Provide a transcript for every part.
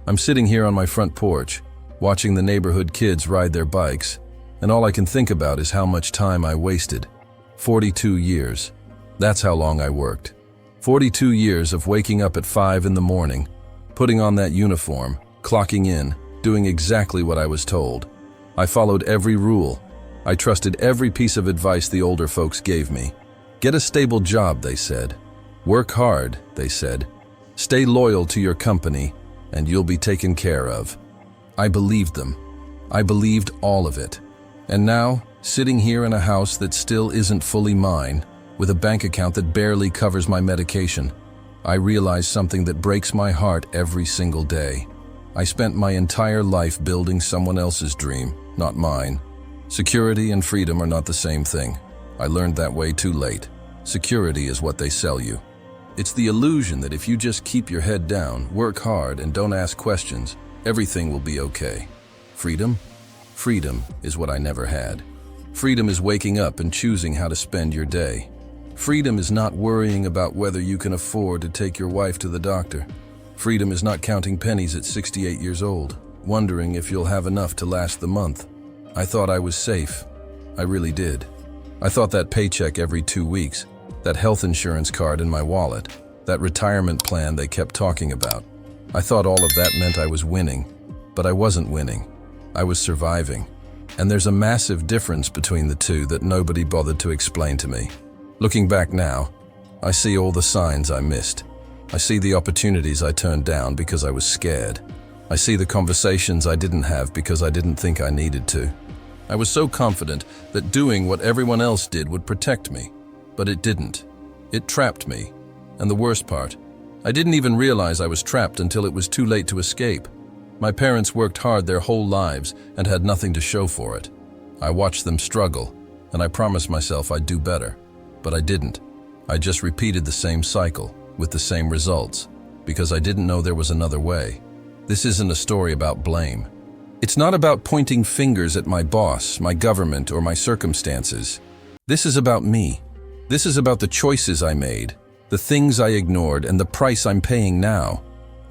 I'm sitting here on my front porch, watching the neighborhood kids ride their bikes, and all I can think about is how much time I wasted. 42 years. That's how long I worked. 42 years of waking up at 5 in the morning, putting on that uniform, clocking in, doing exactly what I was told. I followed every rule. I trusted every piece of advice the older folks gave me. Get a stable job, they said. Work hard, they said. Stay loyal to your company, and you'll be taken care of. I believed them. I believed all of it. And now, sitting here in a house that still isn't fully mine, with a bank account that barely covers my medication, I realize something that breaks my heart every single day. I spent my entire life building someone else's dream, not mine. Security and freedom are not the same thing. I learned that way too late. Security is what they sell you. It's the illusion that if you just keep your head down, work hard, and don't ask questions, everything will be okay. Freedom? Freedom is what I never had. Freedom is waking up and choosing how to spend your day. Freedom is not worrying about whether you can afford to take your wife to the doctor. Freedom is not counting pennies at 68 years old, wondering if you'll have enough to last the month. I thought I was safe. I really did. I thought that paycheck every 2 weeks, that health insurance card in my wallet, that retirement plan they kept talking about. I thought all of that meant I was winning, but I wasn't winning. I was surviving. And there's a massive difference between the two that nobody bothered to explain to me. Looking back now, I see all the signs I missed. I see the opportunities I turned down because I was scared. I see the conversations I didn't have because I didn't think I needed to. I was so confident that doing what everyone else did would protect me, but it didn't. It trapped me. And the worst part, I didn't even realize I was trapped until it was too late to escape. My parents worked hard their whole lives and had nothing to show for it. I watched them struggle, and I promised myself I'd do better. But I didn't. I just repeated the same cycle, with the same results, because I didn't know there was another way. This isn't a story about blame. It's not about pointing fingers at my boss, my government, or my circumstances. This is about me. This is about the choices I made, the things I ignored, and the price I'm paying now.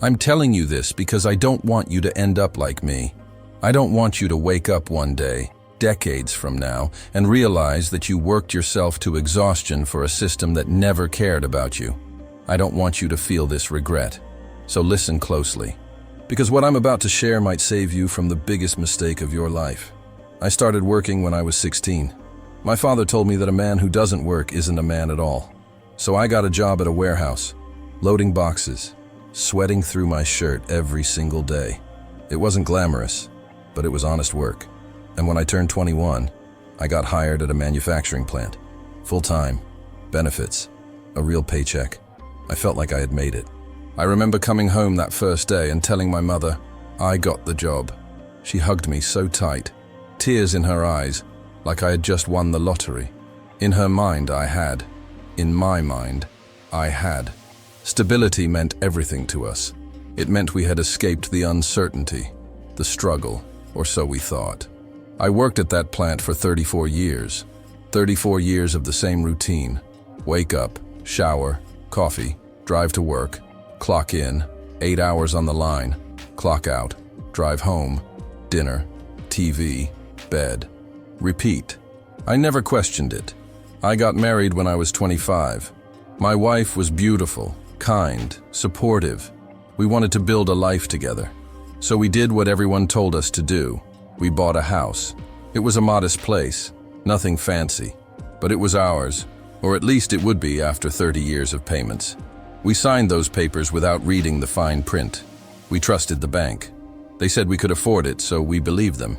I'm telling you this because I don't want you to end up like me. I don't want you to wake up one day, decades from now, and realize that you worked yourself to exhaustion for a system that never cared about you. I don't want you to feel this regret. So listen closely, because what I'm about to share might save you from the biggest mistake of your life. I started working when I was 16. My father told me that a man who doesn't work isn't a man at all. So I got a job at a warehouse, loading boxes, sweating through my shirt every single day. It wasn't glamorous, but it was honest work. And when I turned 21, I got hired at a manufacturing plant. Full-time, benefits, a real paycheck. I felt like I had made it. I remember coming home that first day and telling my mother, I got the job. She hugged me so tight, tears in her eyes, like I had just won the lottery. In her mind, I had. In my mind, I had. Stability meant everything to us. It meant we had escaped the uncertainty, the struggle, or so we thought. I worked at that plant for 34 years. 34 years of the same routine. Wake up, shower, coffee, drive to work, clock in, 8 hours on the line, clock out, drive home, dinner, TV, bed. Repeat. I never questioned it. I got married when I was 25. My wife was beautiful, kind, supportive. We wanted to build a life together. So we did what everyone told us to do. We bought a house. It was a modest place, nothing fancy, but it was ours, or at least it would be after 30 years of payments. We signed those papers without reading the fine print. We trusted the bank. They said we could afford it, so we believed them.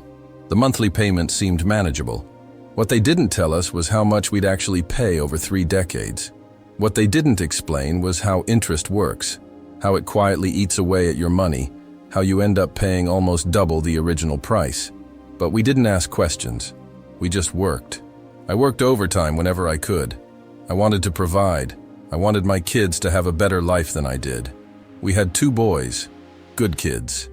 The monthly payment seemed manageable. What they didn't tell us was how much we'd actually pay over 3 decades. What they didn't explain was how interest works, how it quietly eats away at your money, how you end up paying almost double the original price. But we didn't ask questions. We just worked. I worked overtime whenever I could. I wanted to provide. I wanted my kids to have a better life than I did. We had 2 boys, good kids.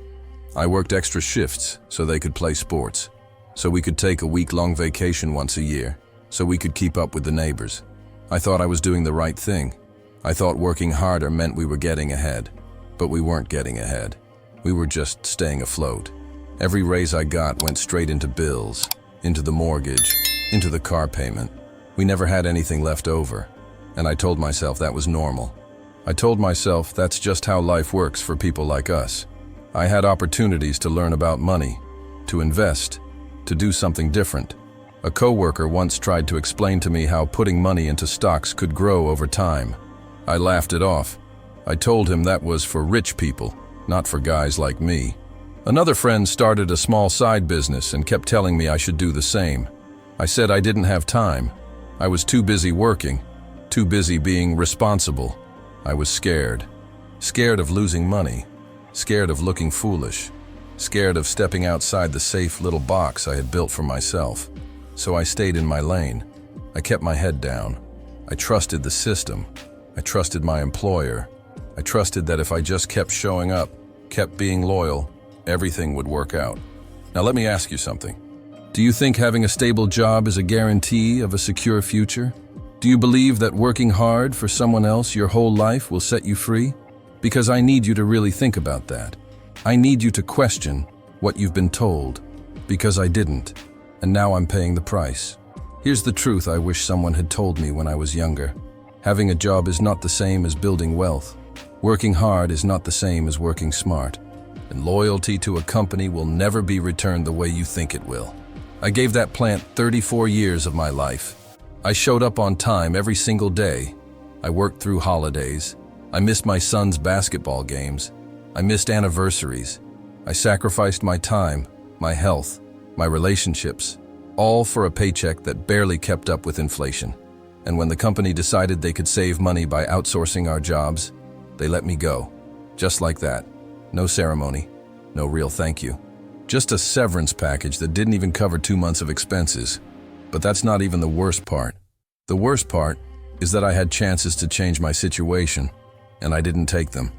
I worked extra shifts so they could play sports, so we could take a week-long vacation once a year, so we could keep up with the neighbors. I thought I was doing the right thing. I thought working harder meant we were getting ahead, but we weren't getting ahead. We were just staying afloat. Every raise I got went straight into bills, into the mortgage, into the car payment. We never had anything left over, and I told myself that was normal. I told myself that's just how life works for people like us. I had opportunities to learn about money, to invest, to do something different. A coworker once tried to explain to me how putting money into stocks could grow over time. I laughed it off. I told him that was for rich people, not for guys like me. Another friend started a small side business and kept telling me I should do the same. I said I didn't have time. I was too busy working, too busy being responsible. I was scared. Scared of losing money, scared of looking foolish, scared of stepping outside the safe little box I had built for myself. So I stayed in my lane. I kept my head down. I trusted the system. I trusted my employer. I trusted that if I just kept showing up, kept being loyal, everything would work out. Now let me ask you something. Do you think having a stable job is a guarantee of a secure future? Do you believe that working hard for someone else your whole life will set you free? Because I need you to really think about that. I need you to question what you've been told, because I didn't, and now I'm paying the price. Here's the truth I wish someone had told me when I was younger. Having a job is not the same as building wealth. Working hard is not the same as working smart. And loyalty to a company will never be returned the way you think it will. I gave that plant 34 years of my life. I showed up on time every single day. I worked through holidays. I missed my son's basketball games. I missed anniversaries. I sacrificed my time, my health, my relationships, all for a paycheck that barely kept up with inflation. And when the company decided they could save money by outsourcing our jobs, they let me go. Just like that. No ceremony, no real thank you. Just a severance package that didn't even cover 2 months of expenses. But that's not even the worst part. The worst part is that I had chances to change my situation, and I didn't take them.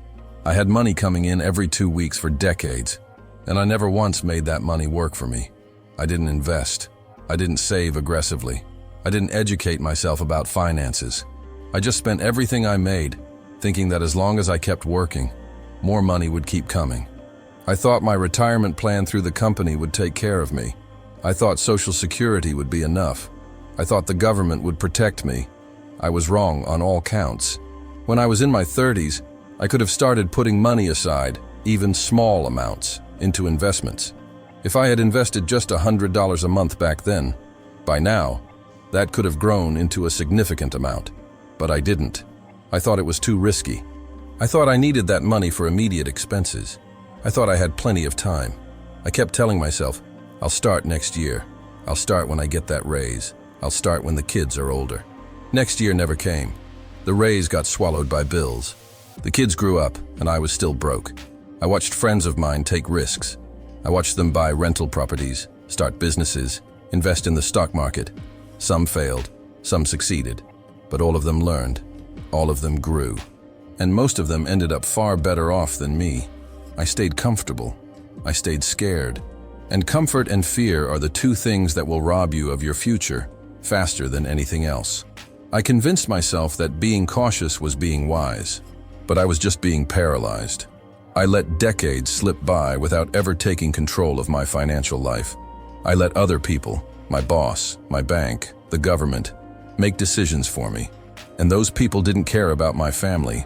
I had money coming in every 2 weeks for decades, and I never once made that money work for me. I didn't invest. I didn't save aggressively. I didn't educate myself about finances. I just spent everything I made, thinking that as long as I kept working, more money would keep coming. I thought my retirement plan through the company would take care of me. I thought Social Security would be enough. I thought the government would protect me. I was wrong on all counts. When I was in my 30s, I could have started putting money aside, even small amounts, into investments. If I had invested just $100 a month back then, by now, that could have grown into a significant amount. But I didn't. I thought it was too risky. I thought I needed that money for immediate expenses. I thought I had plenty of time. I kept telling myself, I'll start next year. I'll start when I get that raise. I'll start when the kids are older. Next year never came. The raise got swallowed by bills. The kids grew up, and I was still broke. I watched friends of mine take risks. I watched them buy rental properties, start businesses, invest in the stock market. Some failed, some succeeded, but all of them learned. All of them grew. And most of them ended up far better off than me. I stayed comfortable. I stayed scared. And comfort and fear are the two things that will rob you of your future faster than anything else. I convinced myself that being cautious was being wise, but I was just being paralyzed. I let decades slip by without ever taking control of my financial life. I let other people, my boss, my bank, the government, make decisions for me. And those people didn't care about my family.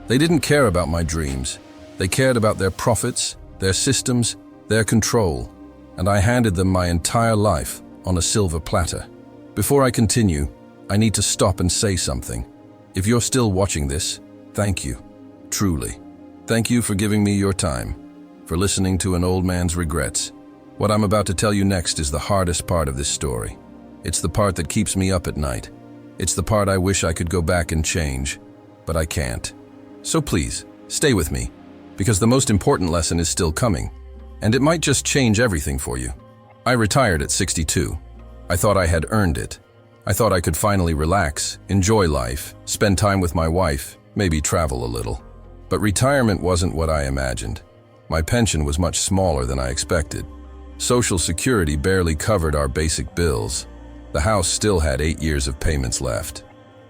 They didn't care about my dreams. They cared about their profits, their systems, their control, and I handed them my entire life on a silver platter. Before I continue, I need to stop and say something. If you're still watching this, thank you, truly. Thank you for giving me your time, for listening to an old man's regrets. What I'm about to tell you next is the hardest part of this story. It's the part that keeps me up at night. It's the part I wish I could go back and change, but I can't. So please, stay with me, because the most important lesson is still coming, and it might just change everything for you. I retired at 62. I thought I had earned it. I thought I could finally relax, enjoy life, spend time with my wife, maybe travel a little. But retirement wasn't what I imagined. My pension was much smaller than I expected. Social Security barely covered our basic bills. The house still had 8 years of payments left.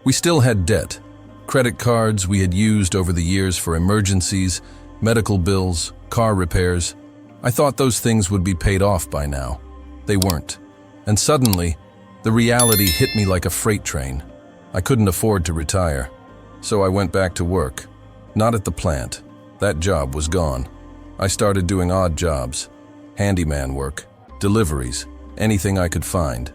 We still had debt. Credit cards we had used over the years for emergencies, medical bills, car repairs. I thought those things would be paid off by now. They weren't. And suddenly, the reality hit me like a freight train. I couldn't afford to retire. So I went back to work. Not at the plant. That job was gone. I started doing odd jobs. Handyman work, deliveries, anything I could find.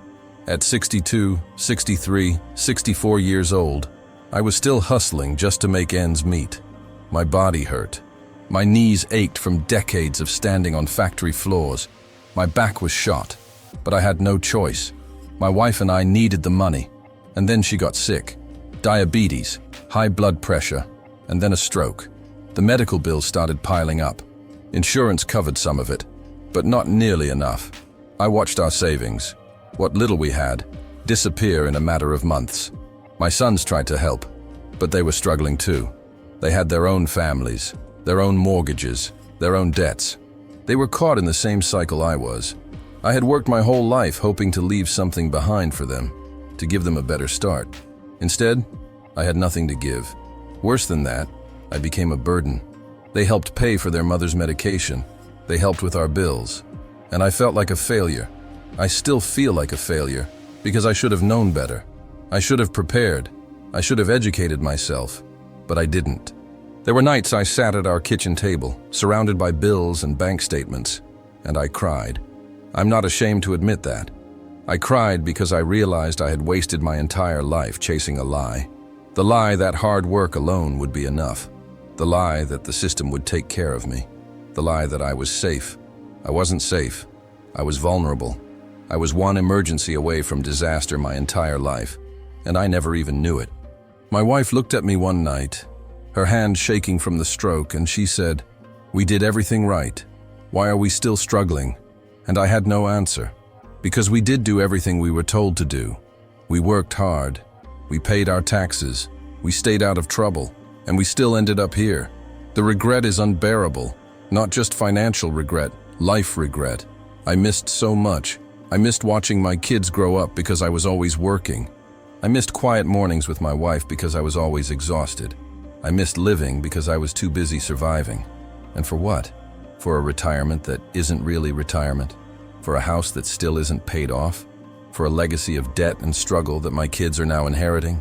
At 62, 63, 64 years old, I was still hustling just to make ends meet. My body hurt. My knees ached from decades of standing on factory floors. My back was shot, but I had no choice. My wife and I needed the money, and then she got sick. Diabetes, high blood pressure, and then a stroke. The medical bills started piling up. Insurance covered some of it, but not nearly enough. I watched our savings, what little we had, disappear in a matter of months. My sons tried to help, but they were struggling too. They had their own families, their own mortgages, their own debts. They were caught in the same cycle I was. I had worked my whole life hoping to leave something behind for them, to give them a better start. Instead, I had nothing to give. Worse than that, I became a burden. They helped pay for their mother's medication. They helped with our bills. And I felt like a failure. I still feel like a failure, because I should have known better. I should have prepared. I should have educated myself, but I didn't. There were nights I sat at our kitchen table, surrounded by bills and bank statements, and I cried. I'm not ashamed to admit that. I cried because I realized I had wasted my entire life chasing a lie. The lie that hard work alone would be enough. The lie that the system would take care of me. The lie that I was safe. I wasn't safe. I was vulnerable. I was one emergency away from disaster my entire life, and I never even knew it. My wife looked at me one night, her hand shaking from the stroke, and she said, "We did everything right. Why are we still struggling?" And I had no answer. Because we did do everything we were told to do. We worked hard. We paid our taxes. We stayed out of trouble. And we still ended up here. The regret is unbearable. Not just financial regret, life regret. I missed so much. I missed watching my kids grow up because I was always working. I missed quiet mornings with my wife because I was always exhausted. I missed living because I was too busy surviving. And for what? For a retirement that isn't really retirement? For a house that still isn't paid off? For a legacy of debt and struggle that my kids are now inheriting?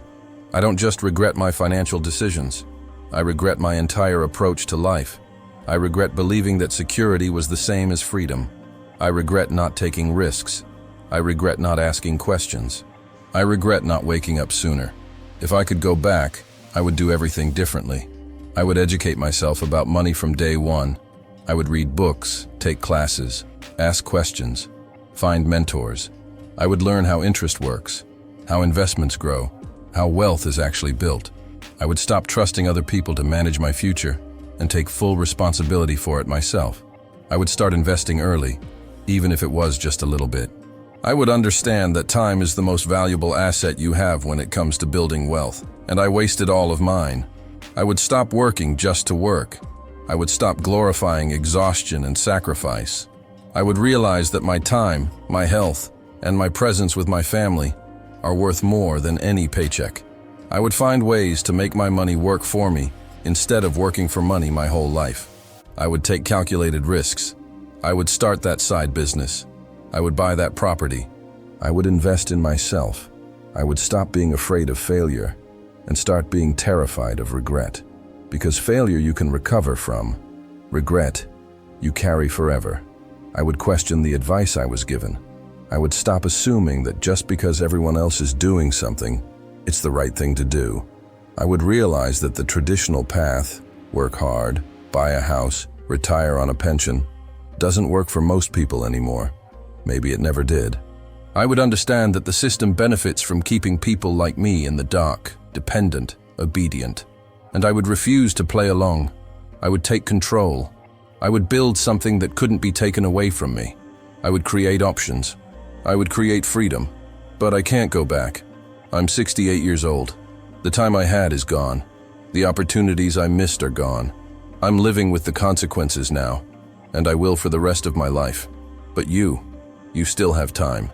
I don't just regret my financial decisions. I regret my entire approach to life. I regret believing that security was the same as freedom. I regret not taking risks. I regret not asking questions. I regret not waking up sooner. If I could go back, I would do everything differently. I would educate myself about money from day one. I would read books, take classes, ask questions, find mentors. I would learn how interest works, how investments grow, how wealth is actually built. I would stop trusting other people to manage my future and take full responsibility for it myself. I would start investing early, even if it was just a little bit. I would understand that time is the most valuable asset you have when it comes to building wealth, and I wasted all of mine. I would stop working just to work. I would stop glorifying exhaustion and sacrifice. I would realize that my time, my health, and my presence with my family are worth more than any paycheck. I would find ways to make my money work for me instead of working for money my whole life. I would take calculated risks. I would start that side business. I would buy that property. I would invest in myself. I would stop being afraid of failure and start being terrified of regret. Because failure you can recover from. Regret, you carry forever. I would question the advice I was given. I would stop assuming that just because everyone else is doing something, it's the right thing to do. I would realize that the traditional path, work hard, buy a house, retire on a pension, doesn't work for most people anymore. Maybe it never did. I would understand that the system benefits from keeping people like me in the dark, dependent, obedient. And I would refuse to play along. I would take control. I would build something that couldn't be taken away from me. I would create options. I would create freedom. But I can't go back. I'm 68 years old. The time I had is gone. The opportunities I missed are gone. I'm living with the consequences now, and I will for the rest of my life. But you still have time.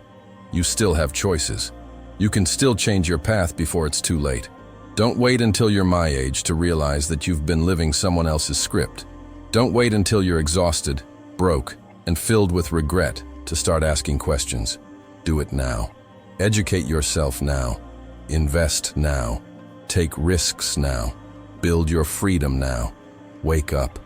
You still have choices. You can still change your path before it's too late. Don't wait until you're my age to realize that you've been living someone else's script. Don't wait until you're exhausted, broke, and filled with regret to start asking questions. Do it now. Educate yourself now. Invest now. Take risks now. Build your freedom now. Wake up.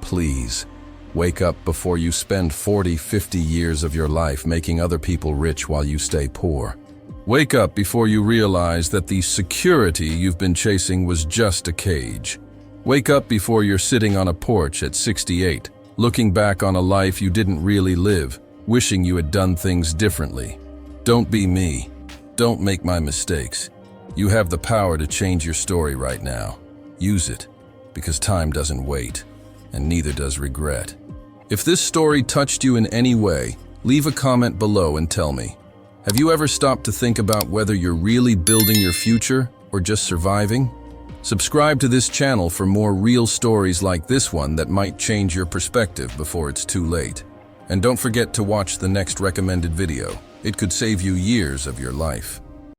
Please. Wake up before you spend 40, 50 years of your life making other people rich while you stay poor. Wake up before you realize that the security you've been chasing was just a cage. Wake up before you're sitting on a porch at 68, looking back on a life you didn't really live, wishing you had done things differently. Don't be me. Don't make my mistakes. You have the power to change your story right now. Use it, because time doesn't wait, and neither does regret. If this story touched you in any way, leave a comment below and tell me. Have you ever stopped to think about whether you're really building your future or just surviving? Subscribe to this channel for more real stories like this one that might change your perspective before it's too late. And don't forget to watch the next recommended video. It could save you years of your life.